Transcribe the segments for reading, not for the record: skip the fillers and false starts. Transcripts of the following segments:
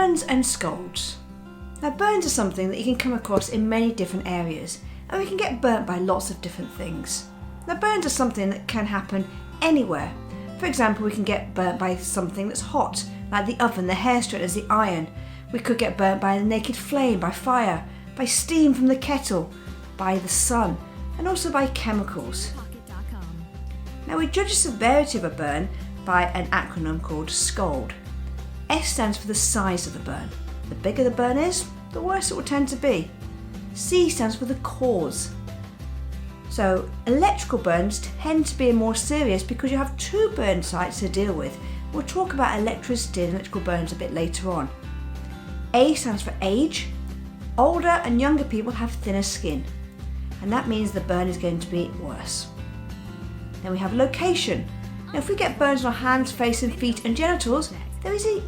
burns and scalds. Now burns are something that you can come across in many different areas, and we can get burnt by lots of different things. Now burns are something that can happen anywhere. For example, we can get burnt by something that's hot, like the oven, the hair straighteners, the iron. We could get burnt by a naked flame, by fire, by steam from the kettle, by the sun, and also by chemicals. Now we judge the severity of a burn by an acronym called SCALD. S stands for the size of the burn. The bigger the burn is, the worse it will tend to be. C stands for the cause. So electrical burns tend to be more serious because you have two burn sites to deal with. We'll talk about electricity and electrical burns a bit later on. A stands for age. Older and younger people have thinner skin, and that means the burn is going to be worse. Then we have location. Now if we get burns on our hands, face and feet and genitals,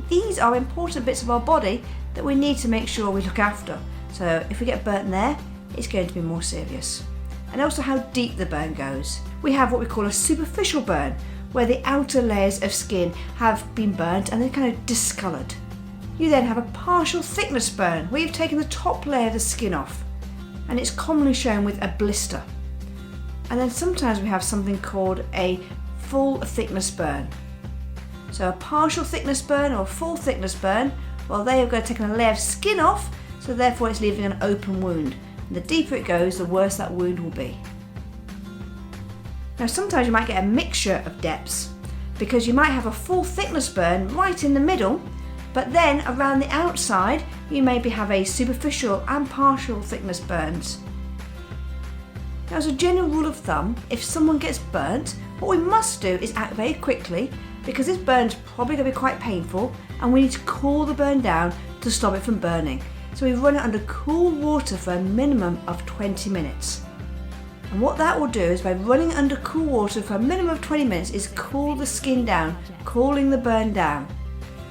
these are important bits of our body that we need to make sure we look after. So if we get burnt there, it's going to be more serious. And also how deep the burn goes. We have what we call a superficial burn, where the outer layers of skin have been burnt and they're kind of discoloured. You then have a partial thickness burn, where you've taken the top layer of the skin off, and it's commonly shown with a blister. And then sometimes we have something called a full thickness burn. So a partial thickness burn or a full thickness burn, well, they have taken a layer of skin off, so therefore it's leaving an open wound. And the deeper it goes, the worse that wound will be. Now sometimes you might get a mixture of depths, because you might have a full thickness burn right in the middle, but then around the outside you maybe have a superficial and partial thickness burns. Now as a general rule of thumb, if someone gets burnt, what we must do is act very quickly, because this burn's probably going to be quite painful and we need to cool the burn down to stop it from burning. So we run it under cool water for a minimum of 20 minutes. And what that will do is, by running under cool water for a minimum of 20 minutes, is cool the skin down, cooling the burn down.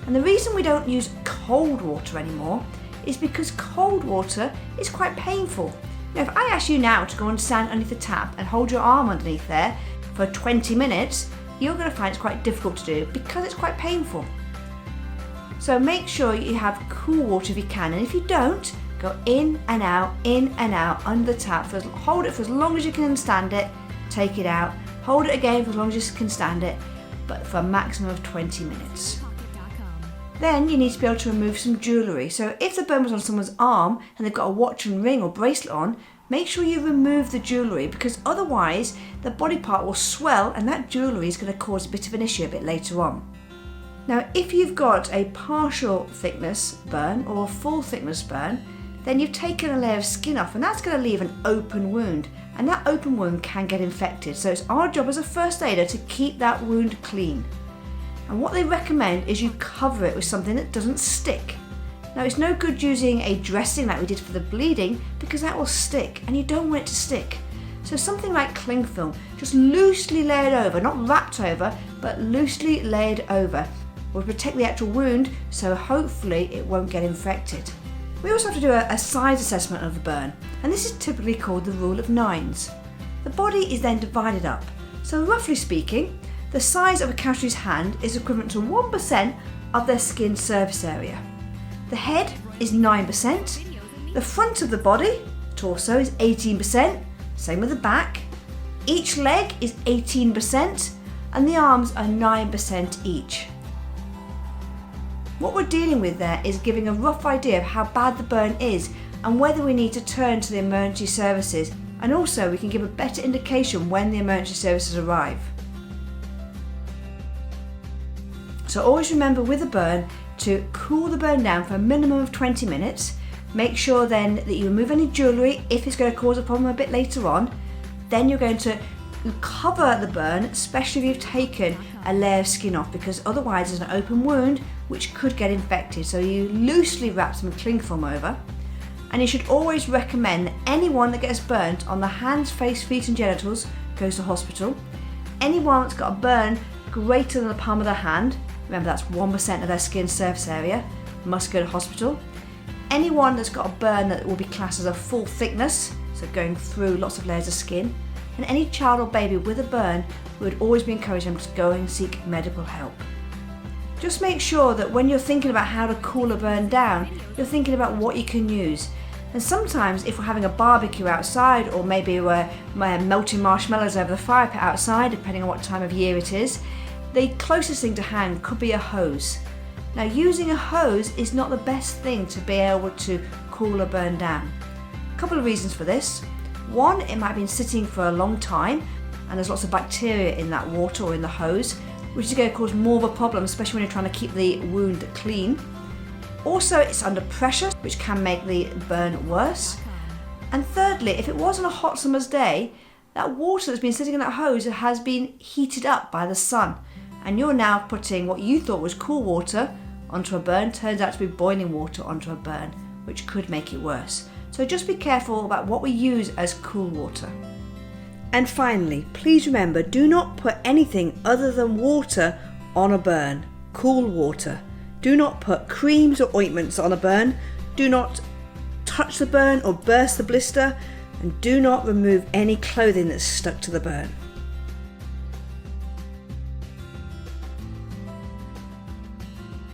And the reason we don't use cold water anymore is because cold water is quite painful. Now if I ask you now to go and stand underneath the tap and hold your arm underneath there for 20 minutes, you're going to find it's quite difficult to do because it's quite painful. So make sure you have cool water if you can, and if you don't, go in and out under the tap. Hold it for as long as you can stand it, take it out, hold it again for as long as you can stand it, but for a maximum of 20 minutes. Then you need to be able to remove some jewellery. So if the burn was on someone's arm and they've got a watch and ring or bracelet on, make sure you remove the jewellery, because otherwise the body part will swell and that jewellery is going to cause a bit of an issue a bit later on. Now if you've got a partial thickness burn or a full thickness burn, then you've taken a layer of skin off, and that's going to leave an open wound, and that open wound can get infected. So it's our job as a first aider to keep that wound clean. And what they recommend is you cover it with something that doesn't stick. Now it's no good using a dressing like we did for the bleeding, because that will stick and you don't want it to stick. So something like cling film, just loosely layered over, not wrapped over, but loosely layered over, will protect the actual wound, so hopefully it won't get infected. We also have to do a size assessment of the burn, and this is typically called the rule of nines. The body is then divided up. So roughly speaking, the size of a casualty's hand is equivalent to 1% of their skin surface area. The head is 9%, the front of the body, torso, is 18%, same with the back, each leg is 18%, and the arms are 9% each. What we're dealing with there is giving a rough idea of how bad the burn is and whether we need to turn to the emergency services, and also we can give a better indication when the emergency services arrive. So always remember with a burn to cool the burn down for a minimum of 20 minutes. Make sure then that you remove any jewellery if it's going to cause a problem a bit later on. Then you're going to cover the burn, especially if you've taken a layer of skin off, because otherwise there's an open wound which could get infected. So you loosely wrap some cling film over, and you should always recommend that anyone that gets burnt on the hands, face, feet and genitals goes to hospital. Anyone that's got a burn greater than the palm of their hand, remember that's 1% of their skin surface area, must go to hospital. Anyone that's got a burn that will be classed as a full thickness, so going through lots of layers of skin, and any child or baby with a burn, we would always be encouraging them to go and seek medical help. Just make sure that when you're thinking about how to cool a burn down, you're thinking about what you can use. And sometimes if we're having a barbecue outside, or maybe we're melting marshmallows over the fire pit outside, depending on what time of year it is, the closest thing to hand could be a hose. Now, using a hose is not the best thing to be able to cool a burn down. A couple of reasons for this. One, it might have been sitting for a long time and there's lots of bacteria in that water or in the hose, which is going to cause more of a problem, especially when you're trying to keep the wound clean. Also, it's under pressure, which can make the burn worse. And thirdly, if it was on a hot summer's day, that water that's been sitting in that hose has been heated up by the sun, and you're now putting what you thought was cool water onto a burn, turns out to be boiling water onto a burn, which could make it worse. So just be careful about what we use as cool water. And finally, please remember, do not put anything other than water on a burn. Cool water. Do not put creams or ointments on a burn. Do not touch the burn or burst the blister. And do not remove any clothing that's stuck to the burn.